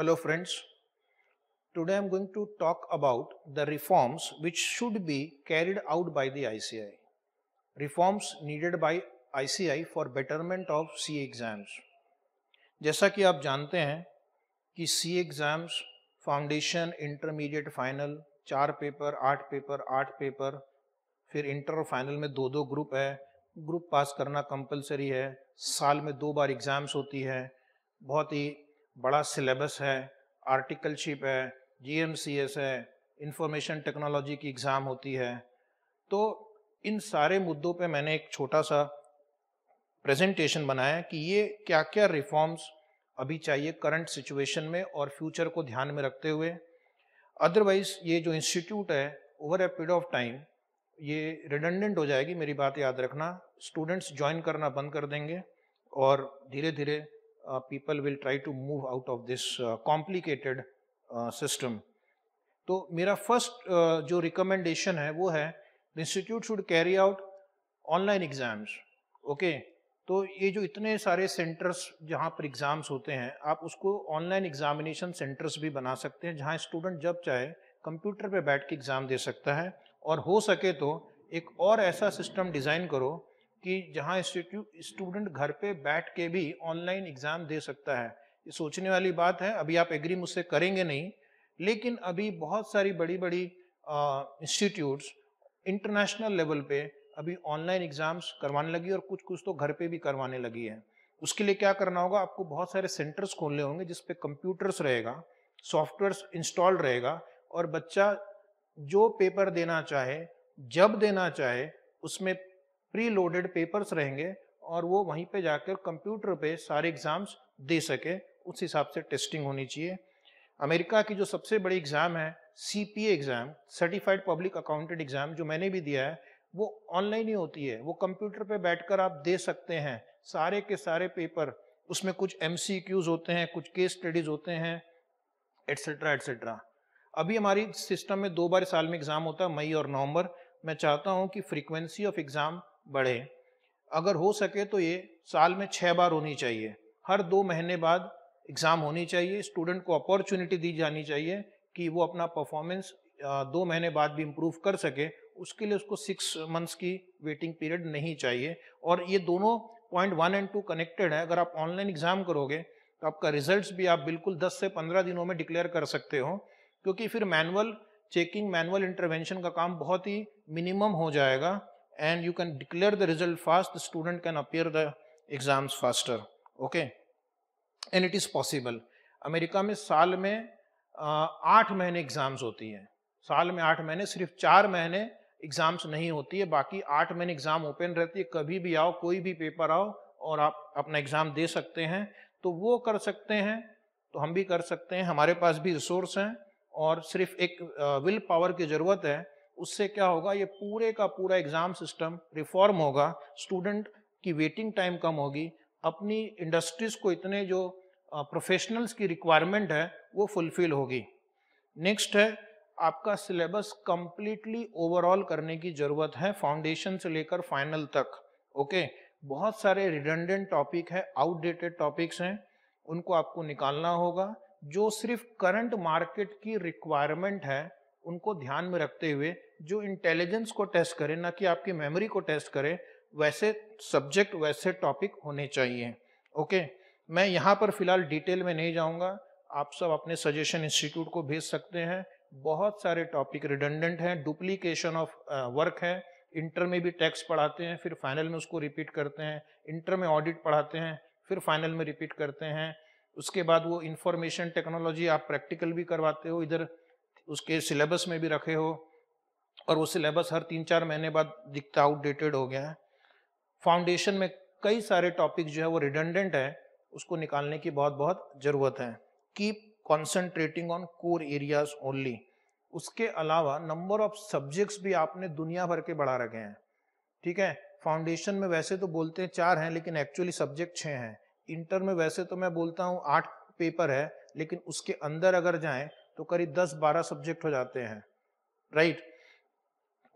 Hello friends, today I am going to talk about the reforms which should be carried out by the ICI. Reforms needed by ICI for betterment of CA exams. जैसा कि आप जानते हैं कि CA exams foundation, intermediate, final 4 paper, 8 paper, फिर inter और final में 2 group है, ग्रुप पास करना कंपलसरी है, साल में 2 बार एग्ज़ाम्स होती है, बहुत ही बड़ा सिलेबस है, आर्टिकलशिप है, GMCS है, इंफॉर्मेशन टेक्नोलॉजी की एग्ज़ाम होती है। तो इन सारे मुद्दों पे मैंने एक छोटा सा प्रेजेंटेशन बनाया कि ये क्या क्या रिफॉर्म्स अभी चाहिए करंट सिचुएशन में और फ्यूचर को ध्यान में रखते हुए। अदरवाइज ये जो इंस्टीट्यूट है over a period of time ये रिडंडेंट हो जाएगी, मेरी बात याद रखना। स्टूडेंट्स ज्वाइन करना बंद कर देंगे और धीरे धीरे people will try to move out of this complicated system. तो मेरा फर्स्ट जो रिकमेंडेशन है वो है the institute should carry out online exams. Okay, तो ये जो इतने सारे सेंटर्स जहाँ पर एग्जाम्स होते हैं, आप उसको ऑनलाइन एग्जामिनेशन सेंटर्स भी बना सकते हैं जहाँ स्टूडेंट जब चाहे कंप्यूटर पे बैठ के एग्ज़ाम दे सकता है। और हो सके तो एक और ऐसा सिस्टम डिज़ाइन करो कि जहाँ स्टूडेंट घर पे बैठ के भी ऑनलाइन एग्ज़ाम दे सकता है। ये सोचने वाली बात है, अभी आप एग्री मुझसे करेंगे नहीं, लेकिन अभी बहुत सारी बड़ी बड़ी इंस्टीट्यूट्स इंटरनेशनल लेवल पे अभी ऑनलाइन एग्जाम्स करवाने लगी और कुछ कुछ तो घर पे भी करवाने लगी है। उसके लिए क्या करना होगा, आपको बहुत सारे सेंटर्स खोलने होंगे जिसपे कंप्यूटर्स रहेगा, सॉफ्टवेयर इंस्टॉल रहेगा और बच्चा जो पेपर देना चाहे जब देना चाहे उसमें प्री लोडेड पेपर्स रहेंगे और वो वहीं पे जाकर कंप्यूटर पे सारे एग्जाम्स दे सके। उस हिसाब से टेस्टिंग होनी चाहिए। अमेरिका की जो सबसे बड़ी एग्जाम है CPA exam, certified public accountant exam, जो मैंने भी दिया है, वो ऑनलाइन ही होती है। वो कंप्यूटर पे बैठकर आप दे सकते हैं सारे के सारे पेपर। उसमें कुछ MCQs होते हैं, कुछ केस स्टडीज होते हैं, एटसेट्रा एटसेट्रा। अभी हमारी सिस्टम में 2 बार साल में एग्जाम होता है, मई और नवंबर। मैं चाहता हूं कि फ्रीक्वेंसी ऑफ एग्जाम बढ़े। अगर हो सके तो ये साल में 6 बार होनी चाहिए, हर 2 महीने बाद एग्जाम होनी चाहिए। स्टूडेंट को अपॉर्चुनिटी दी जानी चाहिए कि वो अपना परफॉर्मेंस 2 महीने बाद भी इम्प्रूव कर सके। उसके लिए उसको 6 मंथ्स की वेटिंग पीरियड नहीं चाहिए। और ये दोनों पॉइंट 1 और 2 कनेक्टेड है। अगर आप ऑनलाइन एग्जाम करोगे तो आपका रिजल्ट्स भी आप बिल्कुल 10 से 15 दिनों में डिक्लेयर कर सकते हो, क्योंकि फिर मैनुअल चेकिंग, मैनुअल इंटरवेंशन का काम बहुत ही मिनिमम हो जाएगा and you can declare the result fast. The student can appear the exams faster. Okay, and it is possible. America में साल में 8 महीने एग्जाम्स होती हैं। साल में 8 महीने, सिर्फ 4 महीने एग्जाम्स नहीं होती है, बाकी 8 महीने एग्जाम ओपन रहती है। कभी भी आओ, कोई भी पेपर आओ और आप अपना एग्जाम दे सकते हैं। तो वो कर सकते हैं तो हम भी कर सकते हैं। हमारे पास भी रिसोर्स हैं और सिर्फ एक विल पावर की जरूरत है। उससे क्या होगा, ये पूरे का पूरा एग्जाम सिस्टम रिफॉर्म होगा, स्टूडेंट की वेटिंग टाइम कम होगी, अपनी इंडस्ट्रीज को इतने जो प्रोफेशनल्स की रिक्वायरमेंट है वो फुलफिल होगी। नेक्स्ट है, आपका सिलेबस कंप्लीटली ओवरऑल करने की जरूरत है, फाउंडेशन से लेकर फाइनल तक। ओके, बहुत सारे रिडंडेंट टॉपिक है, आउटडेटेड टॉपिक्स हैं, उनको आपको निकालना होगा। जो सिर्फ करंट मार्केट की रिक्वायरमेंट है उनको ध्यान में रखते हुए, जो इंटेलिजेंस को टेस्ट करे, ना कि आपकी मेमोरी को टेस्ट करे, वैसे सब्जेक्ट, वैसे टॉपिक होने चाहिए। ओके, मैं यहाँ पर फिलहाल डिटेल में नहीं जाऊँगा, आप सब अपने सजेशन इंस्टीट्यूट को भेज सकते हैं। बहुत सारे टॉपिक रिडंडेंट हैं, डुप्लीकेशन ऑफ वर्क है। इंटर में भी टैक्स पढ़ाते हैं, फिर फाइनल में उसको रिपीट करते हैं। इंटर में ऑडिट पढ़ाते हैं, फिर फाइनल में रिपीट करते हैं। उसके बाद वो इंफॉर्मेशन टेक्नोलॉजी आप प्रैक्टिकल भी करवाते हो, इधर उसके सिलेबस में भी रखे हो, और वो सिलेबस हर 3-4 महीने बाद दिखता आउटडेटेड हो गया है। फाउंडेशन में कई सारे टॉपिक जो है वो रिडंडेंट है, उसको निकालने की बहुत बहुत जरूरत है। Keep concentrating on core areas only. उसके अलावा नंबर ऑफ सब्जेक्ट्स भी आपने दुनिया भर के बढ़ा रखे हैं। ठीक है, फाउंडेशन में वैसे तो बोलते हैं 4 हैं, लेकिन एक्चुअली सब्जेक्ट 6 हैं। इंटर में वैसे तो मैं बोलता हूँ 8 पेपर है, लेकिन उसके अंदर अगर जाएं तो करीब 10-12 सब्जेक्ट हो जाते हैं। राइट,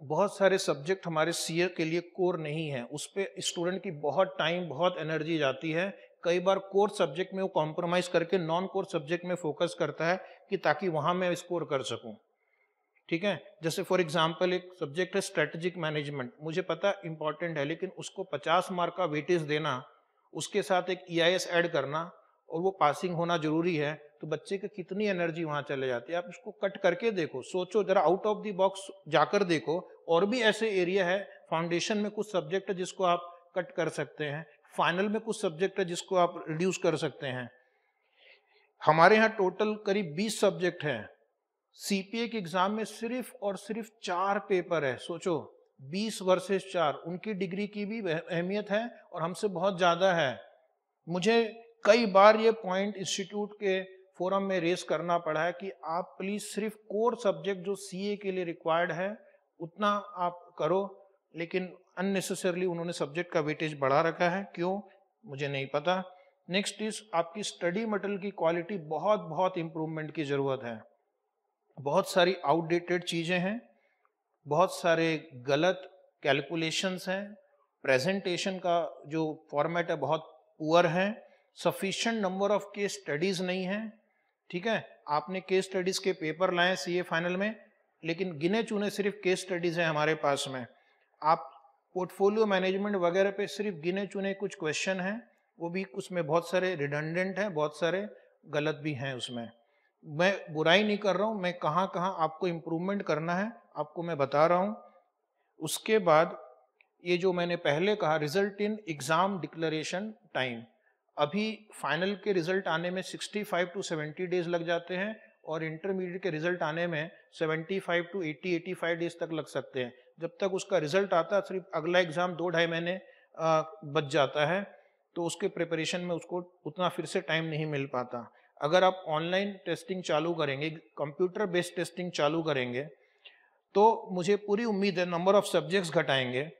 बहुत सारे सब्जेक्ट हमारे CA के लिए कोर नहीं है, उस पर स्टूडेंट की बहुत टाइम, बहुत एनर्जी जाती है कई बार कोर सब्जेक्ट में वो कॉम्प्रोमाइज करके नॉन कोर सब्जेक्ट में फोकस करता है कि ताकि वहां मैं स्कोर कर सकूं। ठीक है, जैसे फॉर एग्जांपल एक सब्जेक्ट है स्ट्रेटेजिक मैनेजमेंट, मुझे पता इंपॉर्टेंट है, लेकिन उसको 50 मार्क का वेटेज देना, उसके साथ एक EIS ऐड करना और वो पासिंग होना जरूरी है, तो बच्चे की कितनी एनर्जी वहां चले जाती है। आप इसको कट करके देखो, सोचो जरा, आउट ऑफ द बॉक्स जाकर देखो। और भी ऐसे एरिया है, फाउंडेशन में कुछ सब्जेक्ट है जिसको आप कट कर सकते हैं, फाइनल में कुछ सब्जेक्ट है जिसको आप रिड्यूस कर सकते हैं। हमारे यहाँ टोटल करीब 20 सब्जेक्ट हैं। CPA के एग्जाम में सिर्फ और सिर्फ 4 पेपर है। सोचो 20 वर्सेस 4, उनकी डिग्री की भी अहमियत है और हमसे बहुत ज्यादा है। मुझे कई बार ये पॉइंट इंस्टीट्यूट के फोरम में रेस करना पड़ा है कि आप प्लीज सिर्फ कोर सब्जेक्ट जो CA के लिए रिक्वायर्ड है उतना आप करो, लेकिन अननेसेसरली उन्होंने सब्जेक्ट का वेटेज बढ़ा रखा है, क्यों मुझे नहीं पता। नेक्स्ट इज आपकी स्टडी मटेरियल की क्वालिटी बहुत बहुत इंप्रूवमेंट की जरूरत है। बहुत सारी आउटडेटेड चीजें हैं, बहुत सारे गलत कैलकुलेशंस हैं, प्रेजेंटेशन का जो फॉर्मेट है बहुत पुअर है, sufficient number of case studies नहीं है। ठीक है, आपने केस स्टडीज के पेपर लाए CA फाइनल में, लेकिन गिने चुने सिर्फ केस स्टडीज हैं हमारे पास में। आप पोर्टफोलियो मैनेजमेंट वगैरह पे सिर्फ गिने चुने कुछ क्वेश्चन हैं, वो भी उसमें बहुत सारे रिडंडेंट हैं, बहुत सारे गलत भी हैं उसमें। मैं बुराई नहीं कर रहा हूं, मैं कहाँ कहाँ आपको इम्प्रूवमेंट करना है आपको मैं बता रहा हूं। उसके बाद ये जो मैंने पहले कहा, result in exam declaration time, अभी फाइनल के रिजल्ट आने में 65 to 70 डेज लग जाते हैं और इंटरमीडिएट के रिजल्ट आने में 75 to 80-85 डेज तक लग सकते हैं। जब तक उसका रिजल्ट आता है सिर्फ अगला एग्जाम 2-2.5 महीने बच जाता है, तो उसके प्रिपरेशन में उसको उतना फिर से टाइम नहीं मिल पाता। अगर आप ऑनलाइन टेस्टिंग चालू करेंगे, कंप्यूटर बेस्ड टेस्टिंग चालू करेंगे, तो मुझे पूरी उम्मीद है नंबर ऑफ सब्जेक्ट्स घटाएंगे,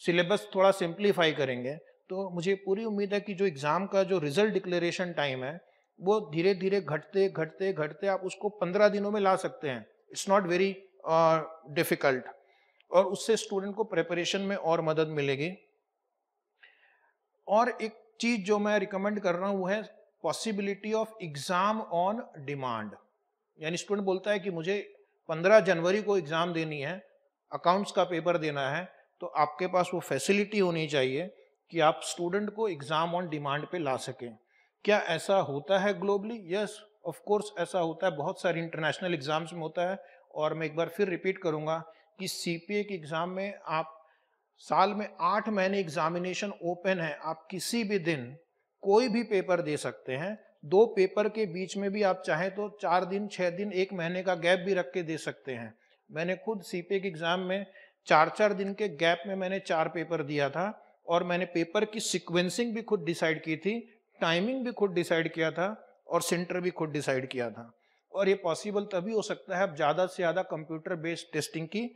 सिलेबस थोड़ा सिंप्लीफाई करेंगे, तो मुझे पूरी उम्मीद है कि जो एग्जाम का जो रिजल्ट डिक्लेरेशन टाइम है वो धीरे धीरे घटते घटते घटते आप उसको 15 दिनों में ला सकते हैं। इट्स नॉट वेरी डिफिकल्ट, और उससे स्टूडेंट को प्रिपरेशन में और मदद मिलेगी। और एक चीज जो मैं रिकमेंड कर रहा हूं वो है possibility of exam on demand. यानी स्टूडेंट बोलता है कि मुझे 15 जनवरी को एग्जाम देनी है, अकाउंट्स का पेपर देना है, तो आपके पास वो फैसिलिटी होनी चाहिए कि आप स्टूडेंट को एग्जाम ऑन डिमांड पे ला सकें। क्या ऐसा होता है ग्लोबली? यस, ऑफ कोर्स ऐसा होता है, बहुत सारी इंटरनेशनल एग्जाम्स में होता है। और मैं एक बार फिर रिपीट करूंगा कि CPA के एग्जाम में आप साल में 8 महीने एग्जामिनेशन ओपन है, आप किसी भी दिन कोई भी पेपर दे सकते हैं। 2 पेपर के बीच में भी आप चाहें तो 4 दिन, 6 दिन, 1 महीने का गैप भी रख के दे सकते हैं। मैंने खुद CPA के एग्जाम में 4-4 दिन के गैप में मैंने 4 पेपर दिया था, और मैंने पेपर की सिक्वेंसिंग भी खुद डिसाइड की थी, टाइमिंग भी खुद डिसाइड किया था, और सेंटर भी खुद डिसाइड किया था। और ये पॉसिबल तभी हो सकता है आप ज़्यादा से ज़्यादा कंप्यूटर बेस्ड टेस्टिंग की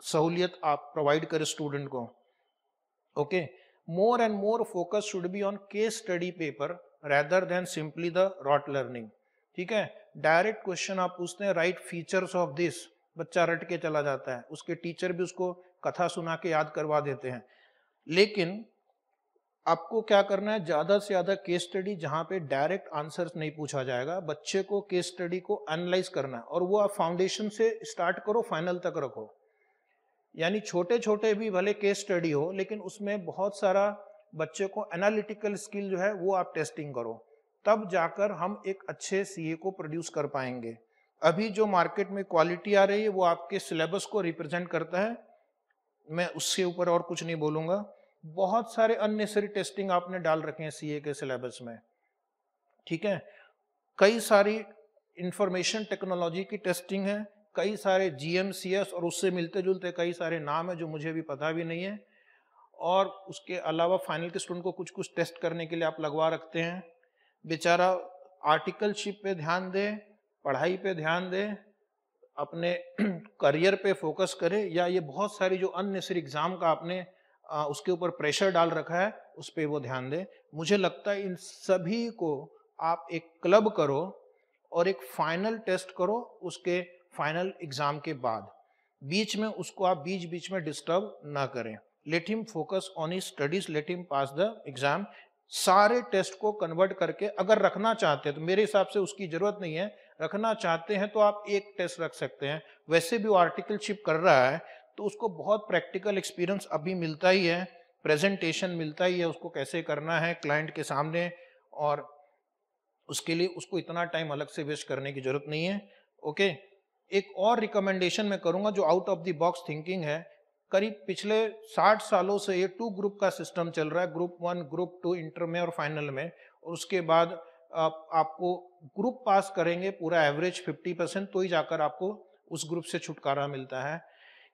सहूलियत आप प्रोवाइड करें स्टूडेंट को। Okay, more and more focus should be on case study paper rather than simply the rote learning. ठीक है, डायरेक्ट क्वेश्चन आप पूछते हैं, राइट फीचर्स ऑफ दिस, बच्चा रट के चला जाता है, उसके टीचर भी उसको कथा सुना के याद करवा देते हैं। लेकिन आपको क्या करना है, ज्यादा से ज्यादा केस स्टडी जहां पे डायरेक्ट आंसर्स नहीं पूछा जाएगा, बच्चे को केस स्टडी को एनालाइज करना है, और वो आप फाउंडेशन से स्टार्ट करो, फाइनल तक रखो। यानी छोटे छोटे भी भले केस स्टडी हो, लेकिन उसमें बहुत सारा बच्चे को एनालिटिकल स्किल जो है वो आप टेस्टिंग करो, तब जाकर हम एक अच्छे CA को प्रोड्यूस कर पाएंगे। अभी जो मार्केट में क्वालिटी आ रही है वो आपके सिलेबस को रिप्रेजेंट करता है, मैं उसके ऊपर और कुछ नहीं बोलूंगा। बहुत सारे अननेसेसरी टेस्टिंग आपने डाल रखे हैं CA के सिलेबस में। ठीक है, कई सारी इंफॉर्मेशन टेक्नोलॉजी की टेस्टिंग है, कई सारे GMCS और उससे मिलते जुलते कई सारे नाम है जो मुझे भी पता भी नहीं है, और उसके अलावा फाइनल के स्टूडेंट को कुछ कुछ टेस्ट करने के लिए आप लगवा रखते हैं। बेचारा आर्टिकलशिप पे ध्यान दे, पढ़ाई पे ध्यान दे, अपने करियर पे फोकस करे, या ये बहुत सारी जो अननेसेसरी एग्जाम का आपने उसके ऊपर प्रेशर डाल रखा है उस पर वो ध्यान दे। मुझे लगता है इन सभी को आप एक क्लब करो और एक फाइनल टेस्ट करो उसके फाइनल एग्जाम के बाद, बीच में उसको आप बीच बीच में डिस्टर्ब ना करें। Let him focus on his studies, let him pass the exam. सारे टेस्ट को कन्वर्ट करके अगर रखना चाहते हैं तो मेरे हिसाब से उसकी जरूरत नहीं है, रखना चाहते हैं तो आप एक टेस्ट रख सकते हैं। वैसे भी वो आर्टिकलशिप कर रहा है तो उसको बहुत प्रैक्टिकल एक्सपीरियंस अभी मिलता ही है, प्रेजेंटेशन मिलता ही है उसको कैसे करना है क्लाइंट के सामने, और उसके लिए उसको इतना टाइम अलग से वेस्ट करने की जरूरत नहीं है। ओके, एक और रिकमेंडेशन मैं करूंगा जो out of the box thinking है। करीब पिछले 60 सालों से ये 2 ग्रुप का सिस्टम चल रहा है, ग्रुप 1, ग्रुप 2 इंटर में और फाइनल में, और उसके बाद आपको ग्रुप पास करेंगे पूरा एवरेज 50% तो ही जाकर आपको उस ग्रुप से छुटकारा मिलता है।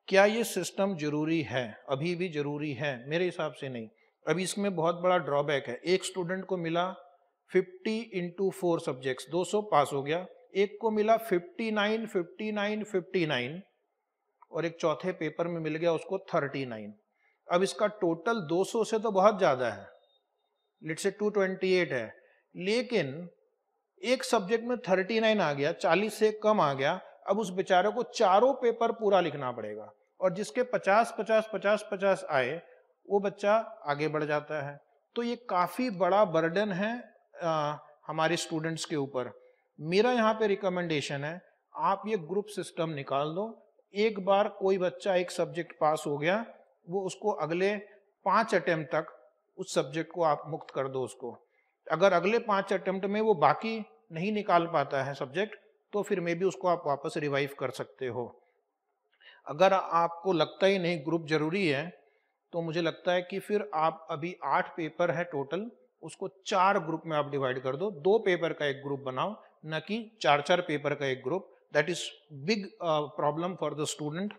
क्या ये सिस्टम जरूरी है? अभी भी जरूरी है? मेरे हिसाब से नहीं। अभी इसमें बहुत बड़ा ड्रॉबैक है। एक स्टूडेंट को मिला 50 इंटू 4 सब्जेक्ट्स, 200 पास हो गया। एक को मिला 59, 59, 59 और एक चौथे पेपर में मिल गया उसको 39। अब इसका टोटल 200 से तो बहुत ज्यादा है, लेट्स से 228 है, लेकिन एक सब्जेक्ट में 39 आ गया, 40 से कम आ गया। अब उस बेचारे को चारों पेपर पूरा लिखना पड़ेगा, और जिसके 50 50 50 50 आए वो बच्चा आगे बढ़ जाता है। तो ये काफी बड़ा बर्डन है हमारे स्टूडेंट्स के ऊपर। मेरा यहाँ पे रिकमेंडेशन है, आप ये ग्रुप सिस्टम निकाल दो। एक बार कोई बच्चा एक सब्जेक्ट पास हो गया, वो उसको अगले 5 अटेम्प्ट तक उस सब्जेक्ट को आप मुक्त कर दो उसको। अगर अगले 5 अटेम्प्ट में वो बाकी नहीं निकाल पाता है सब्जेक्ट, तो फिर मे बी उसको आप वापस रिवाइव कर सकते हो। अगर आपको लगता ही नहीं ग्रुप जरूरी है, तो मुझे लगता है कि फिर आप अभी 8 पेपर है टोटल, उसको 4 ग्रुप में आप डिवाइड कर दो। 2 पेपर का एक ग्रुप बनाओ, न कि 4-4 पेपर का एक group. That is big problem for the student.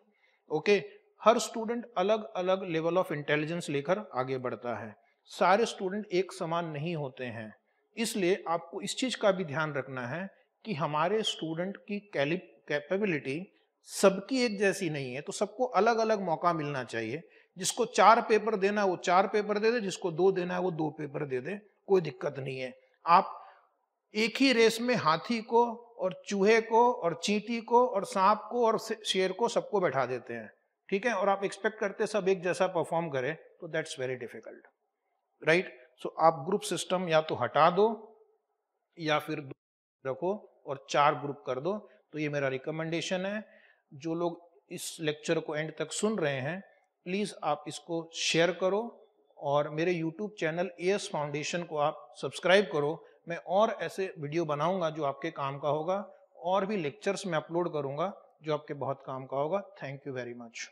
Okay, her student अलग अलग लेवल ऑफ इंटेलिजेंस लेकर आगे बढ़ता है, सारे स्टूडेंट एक समान नहीं होते हैं। इसलिए आपको इस चीज का भी ध्यान रखना है कि हमारे स्टूडेंट की कैपेबिलिटी सबकी एक जैसी नहीं है, तो सबको अलग अलग मौका मिलना चाहिए। जिसको 4 पेपर देना है वो 4 पेपर दे दे, जिसको 2 देना है वो 2 पेपर दे दे, कोई दिक्कत नहीं है। आप एक ही रेस में हाथी को और चूहे को और चींटी को और सांप को और शेर को सबको बैठा देते हैं, ठीक है, और आप एक्सपेक्ट करते सब एक जैसा परफॉर्म करें, तो दैट्स वेरी डिफिकल्ट, राइट। सो आप ग्रुप सिस्टम या तो हटा दो या फिर रखो और 4 ग्रुप कर दो। तो ये मेरा रिकमेंडेशन है। जो लोग इस लेक्चर को एंड तक सुन रहे हैं, प्लीज आप इसको शेयर करो, और मेरे यूट्यूब चैनल एएस फाउंडेशन को आप सब्सक्राइब करो। मैं और ऐसे वीडियो बनाऊंगा जो आपके काम का होगा, और भी लेक्चर्स मैं अपलोड करूंगा जो आपके बहुत काम का होगा। Thank you very much.